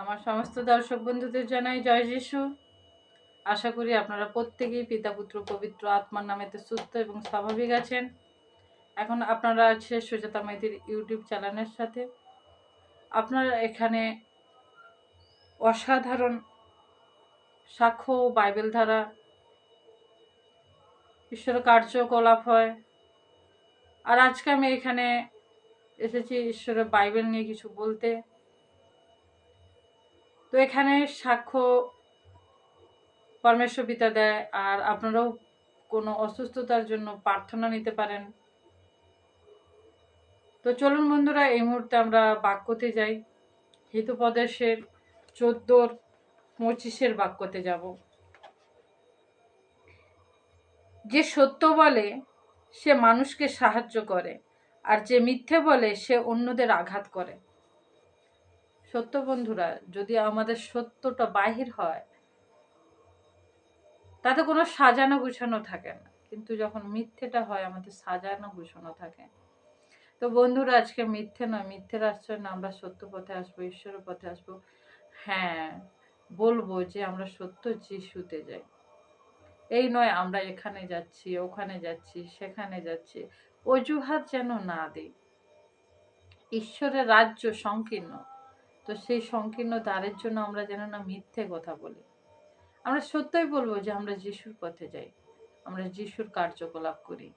আমার সমস্ত দর্শক বন্ধুদের জানাই জয় যিশু। আশা করি আপনারা প্রত্যেকেই পিতা পুত্র পবিত্র আত্মার নামেতে সুস্থ এবং স্বাভাবিক আছেন। এখন আপনারা আছে সুজাতা মাইতির ইউটিউব চ্যানেলের সাথে। আপনারা এখানে অসাধারণ সাক্ষ্য ও বাইবেল দ্বারা ঈশ্বরের কার্যকলাপ হয়। আর আজকে আমি এখানে এসেছি ঈশ্বরের বাইবেল নিয়ে কিছু বলতে। তো এখানে সাক্ষ্য পরমেশ্বর পিতা দেয়, আর আপনারাও কোনো অসুস্থতার জন্য প্রার্থনা নিতে পারেন। তো চলুন বন্ধুরা, এই মুহূর্তে আমরা বাক্যতে যাই। হিতোপদেশের 14-25 বাক্যতে যাব। যে সত্য বলে সে মানুষকে সাহায্য করে, আর যে মিথ্যে বলে সে অন্যদের আঘাত করে। সত্য বন্ধুরা, যদি আমাদের সত্যটা বাহির হয় তাতে কোনো সাজানো গুছানো থাকে না, কিন্তু যখন মিথ্যেটা হয় আমাদের সাজানো গুছানো থাকে। তো বন্ধুরা, আজকে মিথ্যে নয়, মিথ্যের আশ্রয় না, আমরা সত্য পথে আসবো, ঈশ্বরের পথে আসবো। হ্যাঁ, বলবো যে আমরা সত্য যিশুতে যাই। এই নয় আমরা এখানে যাচ্ছি, ওখানে যাচ্ছি, সেখানে যাচ্ছি, অজুহাত যেন না দিই। ঈশ্বরের রাজ্য সংকীর্ণ, তো সেই সংকীর্ণ দ্বারের জন্য আমরা যেন না মিথ্যে কথা বলি। আমরা সত্যই বলবো যে আমরা যিশুর পথে যাই, আমরা যিশুর কার্যকলাপ করি।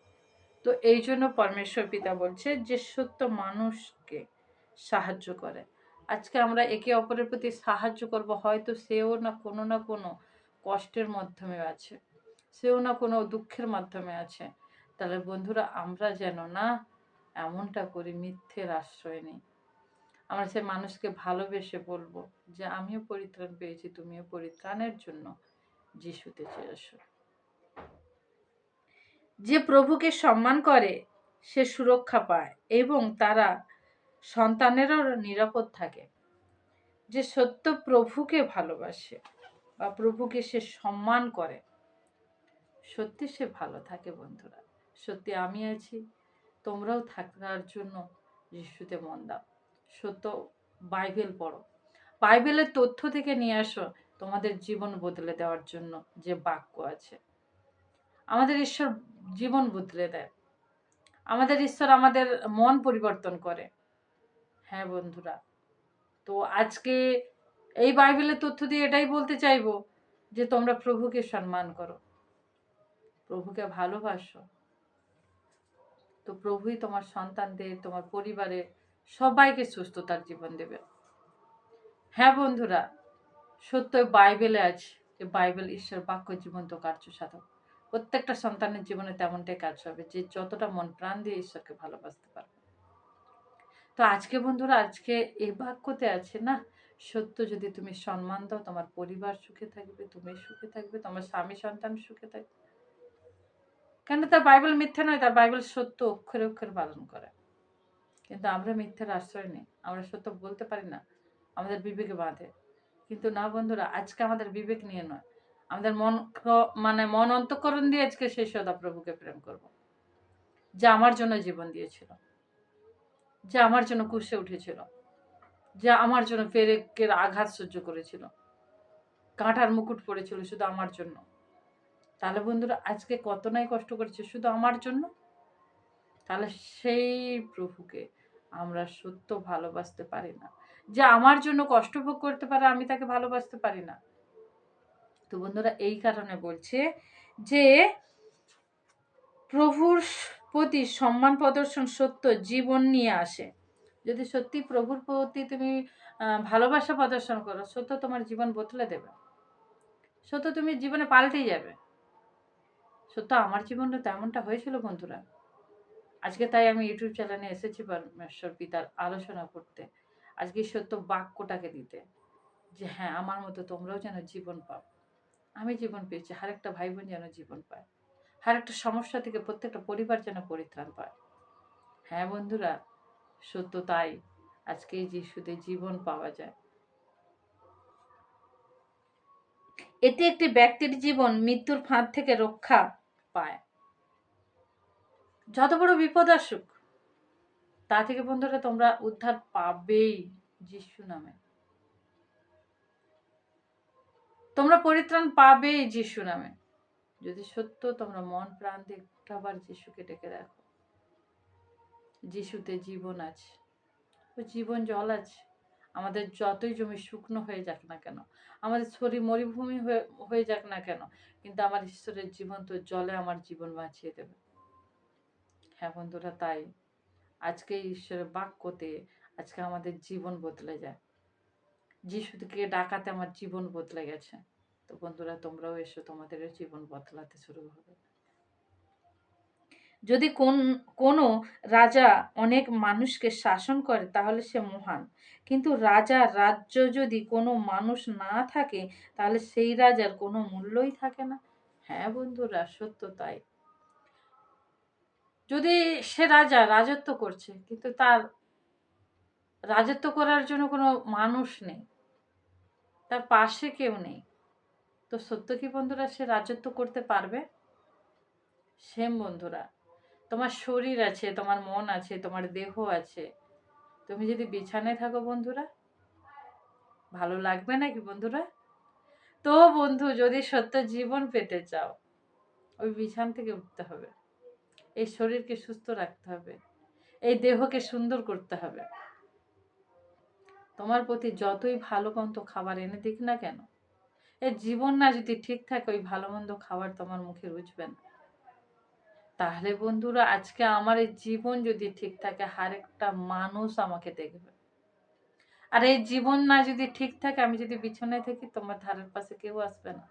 তো এই জন্য পরমেশ্বর পিতা বলছে যে সত্য মানুষকে সাহায্য করে। আজকে আমরা একে অপরের প্রতি সাহায্য করব, হয়তো সেও না কোনো কষ্টের মাধ্যমে আছে, সেও না কোনো দুঃখের মাধ্যমে আছে। তাহলে বন্ধুরা, আমরা যেন না এমনটা করি, মিথ্যের আশ্রয় নিই। আমরা সে মানুষকে ভালোবেসে বলবো যে আমিও পরিত্রাণ পেয়েছি, তুমিও পরিত্রাণের জন্য যিশুতে এসো। যে প্রভুকে সম্মান করে সে সুরক্ষা পায় এবং তারা সন্তানেরও নিরাপদ থাকে। যে সত্য প্রভুকে ভালোবাসে বা প্রভুকে সে সম্মান করে, সত্যি সে ভালো থাকে। বন্ধুরা, সত্যি আমি আছি, তোমরাও থাকার জন্য যিশুতে মন দাও। সত্য বাইবেল পড়ো, বাইবেলের তথ্য থেকে নিয়ে আসো তোমাদের জীবন বদলে দেওয়ার জন্য যে বাক্য আছে। আমাদের ঈশ্বর জীবন বদলে দেয়, আমাদের ঈশ্বর আমাদের মন পরিবর্তন করে। হ্যাঁ বন্ধুরা, তো আজকে এই বাইবেলের তথ্য দিয়ে এটাই বলতে চাইবো যে তোমরা প্রভুকে সম্মান করো, প্রভুকে ভালোবাসো। তো প্রভুই তোমার সন্তানদের, তোমার পরিবারের সবাইকে সুস্থতার জীবন দেবে। হ্যাঁ বন্ধুরা, সত্য বাইবেলে আছে যে বাইবেল ঈশ্বর বাক্য জীবন্ত কার্য সাধক। প্রত্যেকটা সন্তানের জীবনে তেমনটাই কাজ হবে যে যতটা মন প্রাণ দিয়ে ঈশ্বরকে ভালোবাসতে পারবে। তো আজকে বন্ধুরা, আজকে এই বাক্যতে আছে না, সত্য যদি তুমি সম্মান দাও তোমার পরিবার সুখে থাকবে, তুমি সুখে থাকবে, তোমার স্বামী সন্তান সুখে থাকবে। কেন তার বাইবেল মিথ্যা নয়, তার বাইবেল সত্য অক্ষরে অক্ষরে পালন করে। কিন্তু আমরা মিথ্যার আশ্রয় নেই, আমরা সত্য বলতে পারি না, আমাদের বিবেকে বাঁধে। কিন্তু না বন্ধুরা, আজকে আমাদের বিবেক নিয়ে নয়, আমাদের মন অন্তঃকরণ দিয়ে আজকে সেই সদাপ্রভুকে প্রেম করব, যে আমার জন্য জীবন দিয়েছিল, যে আমার জন্য কুশে উঠেছিল, যে আমার জন্য পেরেকের আঘাত সহ্য করেছিল, কাঁটার মুকুট পড়েছিল শুধু আমার জন্য। তাহলে বন্ধুরা, আজকে কত নাই কষ্ট করেছে শুধু আমার জন্য। তাহলে সেই প্রভুকে আমরা সত্য ভালোবাসতে পারি না, যে আমার জন্য কষ্ট ভোগ করতে পারে, আমি তাকে ভালোবাসতে পারি না। তো বন্ধুরা, এই কারণে বলছে যে প্রভুর প্রতি সম্মান প্রদর্শন সত্য জীবন নিয়ে আসে। যদি সত্যি প্রভুর প্রতি তুমি ভালোবাসা প্রদর্শন করো, সত্য তোমার জীবন বদলে দেবে, সত্য তুমি জীবনে পাল্টে যাবে। সত্য আমার জীবনে তেমনটা হয়েছিল বন্ধুরা। আজকে তাই আমি ইউটিউব চ্যানেলে এসেছি পরমেশ্বর পিতার আলোচনা করতে, আজকে সত্য বাক্যটাকে দিতে, যে হ্যাঁ, আমার মতো তোমরাও যেন জীবন পাও। আমি জীবন পেয়েছি, আর একটা ভাই বোন যেন জীবন পায়, আর একটা সমস্যা থেকে প্রত্যেকটা পরিবার যেন পরিত্রাণ পায়। হ্যাঁ বন্ধুরা, সত্য তাই, আজকে এই যিশুতে জীবন পাওয়া যায়। এতে একটি ব্যক্তির জীবন মৃত্যুর ফাঁদ থেকে রক্ষা পায়। যত বড় বিপদ আসুক তা থেকে বন্ধুরা তোমরা উদ্ধার পাবেই যিশু নামে। তোমরা পরিত্রাণ পাবে যিশু নামে, যদি সত্য তোমরা মন প্রাণ দিয়ে আবার যিশুকে ডেকে রাখো। যিশুতে জীবন আছে, ওই জীবন জল আছে। আমাদের যতই জমি শুকনো হয়ে যাক না কেন, আমাদের শরীর মরুভূমি হয়ে যাক না কেন, কিন্তু আমার ঈশ্বরের জীবন্ত জলে আমার জীবন বাঁচিয়ে দেবে। হ্যাঁ বন্ধুরা, তাই আজকে ঈশ্বরের বাক্যতে আজকে আমাদের জীবন বদলে যায়। যিশুকে ডাকাতে আমার জীবন বদলে গেছে। তো বন্ধুরা, তোমরাও এসো, তোমাদেরও জীবন বদলাতে শুরু হবে। যদি কোনো রাজা অনেক মানুষকে শাসন করে তাহলে সে মহান, কিন্তু রাজার রাজ্য যদি কোনো মানুষ না থাকে তাহলে সেই রাজার কোনো মূল্যই থাকে না। হ্যাঁ বন্ধুরা, সত্য তাই। যদি সে রাজা রাজত্ব করছে কিন্তু তার রাজত্ব করার জন্য কোনো মানুষ নেই, তার পাশে কেউ নেই, তো সত্য কি বন্ধুরা সে রাজত্ব করতে পারবে? সেম বন্ধুরা, তোমার শরীর আছে, তোমার মন আছে, তোমার দেহ আছে, তুমি যদি বিছানায় থাকো বন্ধুরা, ভালো লাগবে নাকি বন্ধুরা? তো বন্ধু, যদি সত্য জীবন পেতে চাও, ওই বিছান থেকে উঠতে হবে, এই শরীরকে সুস্থ রাখতে হবে, এই দেহকে সুন্দর করতে হবে। তোমার প্রতি যতই ভালো মন্দ খাবার এনে দিক না কেন, এই জীবন না যদি ঠিক থাকে, ওই ভালো মন্দ খাবার তোমার মুখে রুচবে না। তাহলে বন্ধুরা, আজকে আমার এই জীবন যদি ঠিক থাকে, আরেকটা মানুষ আমাকে দেখবে। আর এই জীবন না যদি ঠিক থাকে, আমি যদি বিছানায় থাকি, তোমার ধারের পাশে কেউ আসবে না,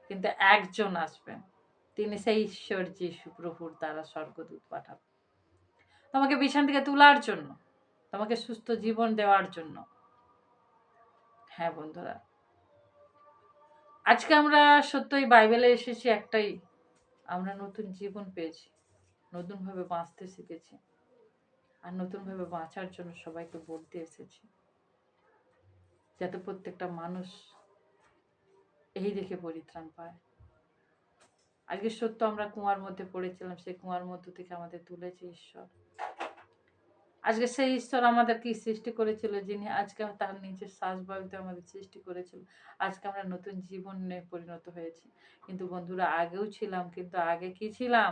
কিন্তু একজন আসবেন, তিনি সেই ঈশ্বর যিশু প্রভুর দ্বারা স্বর্গদূত পাঠাবেন তোমাকে বিছানা থেকে তোলার জন্য, তোমাকে সুস্থ জীবন দেওয়ার জন্য। হ্যাঁ বন্ধুরা, আজকে আমরা সত্যই বাইবেলে এসেছি একটাই, আমরা নতুন জীবন পেয়েছি, নতুনভাবে বাঁচতে শিখেছি, আর নতুনভাবে বাঁচার জন্য সবাইকে বলতে এসেছি, যাতে প্রত্যেকটা মানুষ এই দেখে পরিত্রাণ পায়। আজকে সত্য আমরা কুয়ার মধ্যে পড়েছিলাম, সেই কুয়ার মধ্য থেকে আমাদের তুলেছে ঈশ্বর। আজকে সেই ঈশ্বর আমাদেরকে সৃষ্টি করেছিল, যিনি আজকে তার নিজের শ্বাসবায়ুতে আমাদের সৃষ্টি করেছিল। আজকে আমরা নতুন জীবনে পরিণত হয়েছি। কিন্তু বন্ধুরা, আগেও ছিলাম, কিন্তু আগে কি ছিলাম?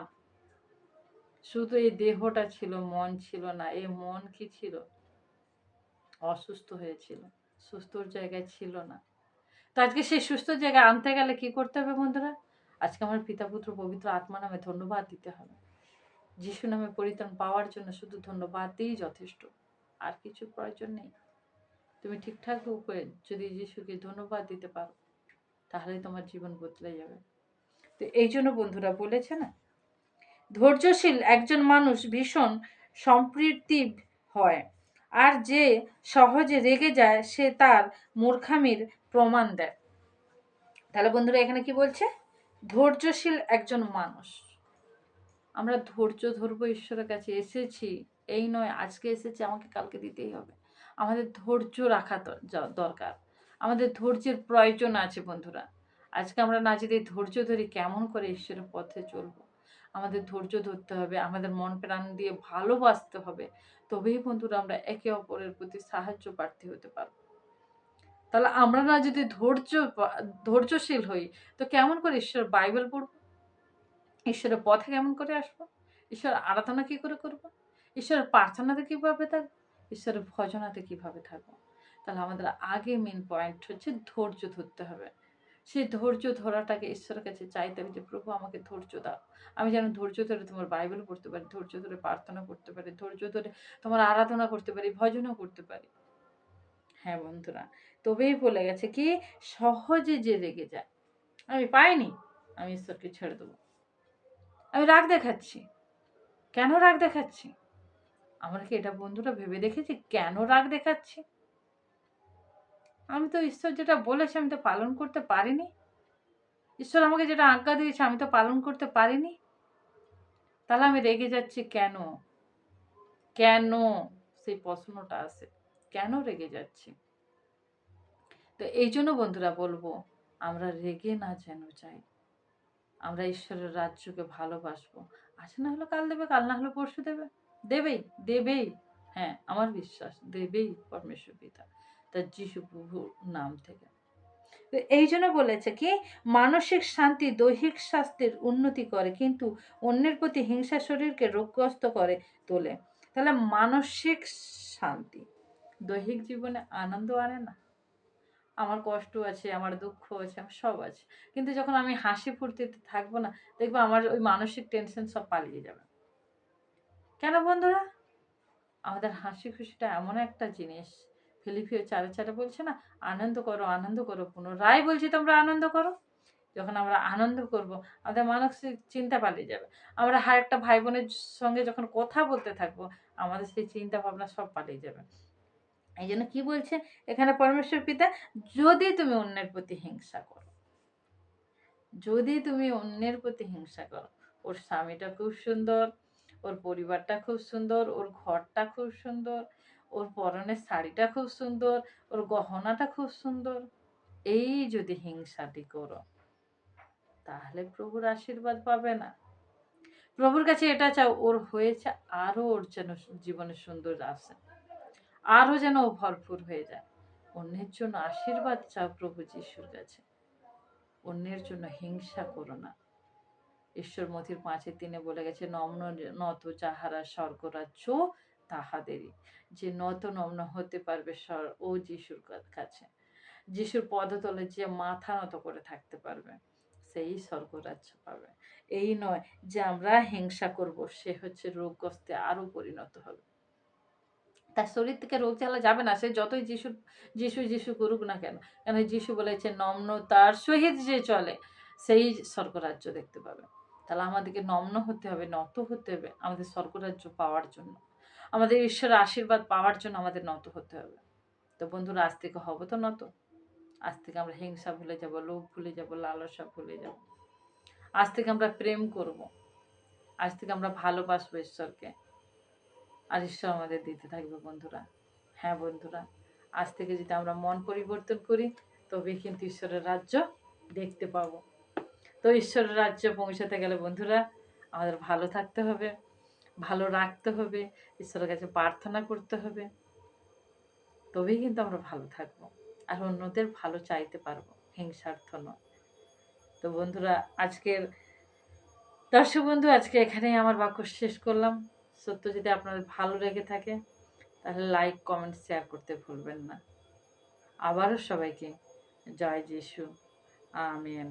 শুধু এই দেহটা ছিল, মন ছিল না। এই মন কি ছিল? অসুস্থ হয়েছিল, সুস্থর জায়গায় ছিল না। তো আজকে সেই সুস্থ জায়গায় আনতে গেলে কি করতে হবে বন্ধুরা? আজকে আমার পিতা পুত্র পবিত্র আত্মা নামে ধন্যবাদ দিতে হবে। যিশু নামে পরিত্রাণ পাওয়ার জন্য শুধু ধন্যবাদ দিয়েই যথেষ্ট, আর কিছু প্রয়োজন নেই। তুমি ঠিকঠাক রূপে যদি যিশুকে ধন্যবাদ দিতে পারো, তাহলে তোমার জীবন বদলে যাবে। তো এই জন্য বন্ধুরা বলেছে না, ধৈর্যশীল একজন মানুষ ভীষণ সম্প্রীতি হয়, আর যে সহজে রেগে যায় সে তার মূর্খামির প্রমাণ দেয়। তাহলে বন্ধুরা এখানে কি বলছে? ধৈর্যশীল একজন মানুষ, আমরা ধৈর্য ধরবো, ঈশ্বরের কাছে এসেছি এই নয় আজকে এসেছি আমাকে কালকে দিতেই হবে। আমাদের ধৈর্য রাখা দরকার, আমাদের ধৈর্যের প্রয়োজন আছে বন্ধুরা। আজকে আমরা না যদি ধৈর্য ধরি, কেমন করে ঈশ্বরের পথে চলবো? আমাদের ধৈর্য ধরতে হবে, আমাদের মন প্রাণ দিয়ে ভালোবাসতে হবে, তবেই বন্ধুরা আমরা একে অপরের প্রতি সাহায্য প্রার্থী হতে পারবো। তাহলে আমরা না যদি ধৈর্যশীল হই, তো কেমন করে ঈশ্বর বাইবেল পড়বো? ঈশ্বরের পথে কেমন করে আসবো? ঈশ্বরের আরাধনা কি করে করবো? ঈশ্বরের প্রার্থনাতে কিভাবে থাকবো? ঈশ্বরের ভজনাতে কিভাবে থাকবো? তাহলে আমাদের আগে মেন পয়েন্ট হচ্ছে ধৈর্য ধরতে হবে। সেই ধৈর্য ধরাটাকে ঈশ্বরের কাছে চাইতে হবে যে, প্রভু আমাকে ধৈর্য দাও। আমি যেন ধৈর্য ধরে তোমার বাইবেল পড়তে পারি, ধৈর্য ধরে প্রার্থনা করতে পারি, ধৈর্য ধরে তোমার আরাধনা করতে পারি, ভজনও করতে পারি। হ্যাঁ বন্ধুরা, তবেই বলে গেছে কি, সহজে যে রেগে যায়, আমি পাইনি, আমি ঈশ্বরকে ছেড়ে দেবো। আমি রাগ দেখাচ্ছি, কেন রাগ দেখাচ্ছি? আমরা কি এটা বন্ধুরা ভেবে দেখেছি কেন রাগ দেখাচ্ছি? আমি তো ঈশ্বর যেটা বলেছে আমি তো পালন করতে পারিনি। ঈশ্বর আমাকে যেটা আজ্ঞা দিয়েছে আমি তো পালন করতে পারিনি। তাহলে আমি রেগে যাচ্ছি কেন? কেন? সেই প্রশ্নটা আসে, কেন রেগে যাচ্ছি? তো এই জন্য বন্ধুরা বলবো, আমরা রেগে না যেন যাই, আমরা ঈশ্বরের রাজ্যকে ভালোবাসবো। আজ না হলো কাল দেবে, কাল না হলো পরশু দেবে, দেবেই, দেবেই। হ্যাঁ, আমার বিশ্বাস দেবেই পরমেশ্বর পিতা, তার যিশু প্রভুর নাম থেকে। তো এই জন্য বলেছে কি, মানসিক শান্তি দৈহিক স্বাস্থ্যের উন্নতি করে, কিন্তু অন্যের প্রতি হিংসা শরীরকে রোগগ্রস্ত করে তোলে। তাহলে মানসিক শান্তি দৈহিক জীবনে আনন্দ আনে না? আমার কষ্ট আছে, আমার দুঃখ আছে, আমার সব আছে। কিন্তু যখন আমি হাসি ফুর্তিতে থাকবো না, দেখবো আমার ওই মানসিক টেনশন সব পালিয়ে যাবে। কেন বন্ধুরা? আমাদের হাসি খুশিটা এমন একটা জিনিস, ফিলিপিও 4:4 বলছে না, আনন্দ করো, পুনরায় বলছি তোমরা আনন্দ করো। যখন আমরা আনন্দ করব, আমাদের মানসিক চিন্তা পালিয়ে যাবে। আমরা আরেকটা ভাই বোনের সঙ্গে যখন কথা বলতে থাকবো, আমাদের সেই চিন্তা ভাবনা সব পালিয়ে যাবে। এই জন্য কি বলছে এখানে পরমেশ্বর পিতা, যদি তুমি অন্যের প্রতি হিংসা করো, যদি তুমি অন্যের প্রতি হিংসা করো, ওর স্বামীটা খুব সুন্দর, ওর পরিবারটা খুব সুন্দর, ওর ঘরটা খুব সুন্দর, ওর পরনের শাড়িটা খুব সুন্দর, ওর গহনাটা খুব সুন্দর, এই যদি হিংসাটি করো, তাহলে প্রভুর আশীর্বাদ পাবে না। প্রভুর কাছে এটা চাও, ওর হয়েছে আরো, ওর যেন জীবনে সুন্দর আসে, আরো যেন ও ভরপুর হয়ে যায়। অন্যের জন্য আশীর্বাদ চাও প্রভু যিশুর কাছে, অন্যের জন্য হিংসা করো না। ঈশ্বর মথির 5:3 বলে গেছে, নম্র নত যাহারা স্বর্গরাজ্য তাহাদেরই। যে নম্র হতে পারবে ও যিশুর কাছে, যিশুর পদতলে যে মাথা নত করে থাকতে পারবে, সেই স্বর্গরাজ্য পাবে। এই নয় যে আমরা হিংসা করব, সে হচ্ছে রোগগ্রস্তে আরো পরিণত হবে। তার শরীর থেকে রোগ জ্বালা যাবে না, সে যতই যিশু করুক না কেন। কেন যিশু বলেছে নম্রতার সহিত যে চলে, সেই স্বর্গরাজ্য দেখতে পাবে। তাহলে আমাদেরকে নম্র হতে হবে, নত হতে হবে, আমাদের স্বর্গরাজ্য পাওয়ার জন্য, আমাদের ঈশ্বরের আশীর্বাদ পাওয়ার জন্য আমাদের নত হতে হবে। তো বন্ধুরা, আজ থেকে হবো তো নত। আজ থেকে আমরা হিংসা ভুলে যাব, লোভ ভুলে যাব, লালসা ভুলে যাব। আজ থেকে আমরা প্রেম করব, আজ থেকে আমরা ভালোবাসবো ঈশ্বরকে, আর ঈশ্বর আমাদের দিতে থাকবে বন্ধুরা। হ্যাঁ বন্ধুরা, আজ থেকে যদি আমরা মন পরিবর্তন করি, তবে কিন্তু ঈশ্বরের রাজ্য দেখতে পাবো। তো ঈশ্বরের রাজ্যে পৌঁছাতে গেলে বন্ধুরা, আমাদের ভালো থাকতে হবে, ভালো রাখতে হবে, ঈশ্বরের কাছে প্রার্থনা করতে হবে, তবেই কিন্তু আমরা ভালো থাকবো, আর অন্যদের ভালো চাইতে পারবো, হিংসার্থ নয়। তো বন্ধুরা, দর্শক বন্ধু, আজকে এখানেই আমার বাক্য শেষ করলাম। সত্য যদি আপনাদের ভালো লেগে থাকে, তাহলে লাইক, কমেন্ট, শেয়ার করতে ভুলবেন না। আবারও সবাইকে জয় যিশু, আমেন।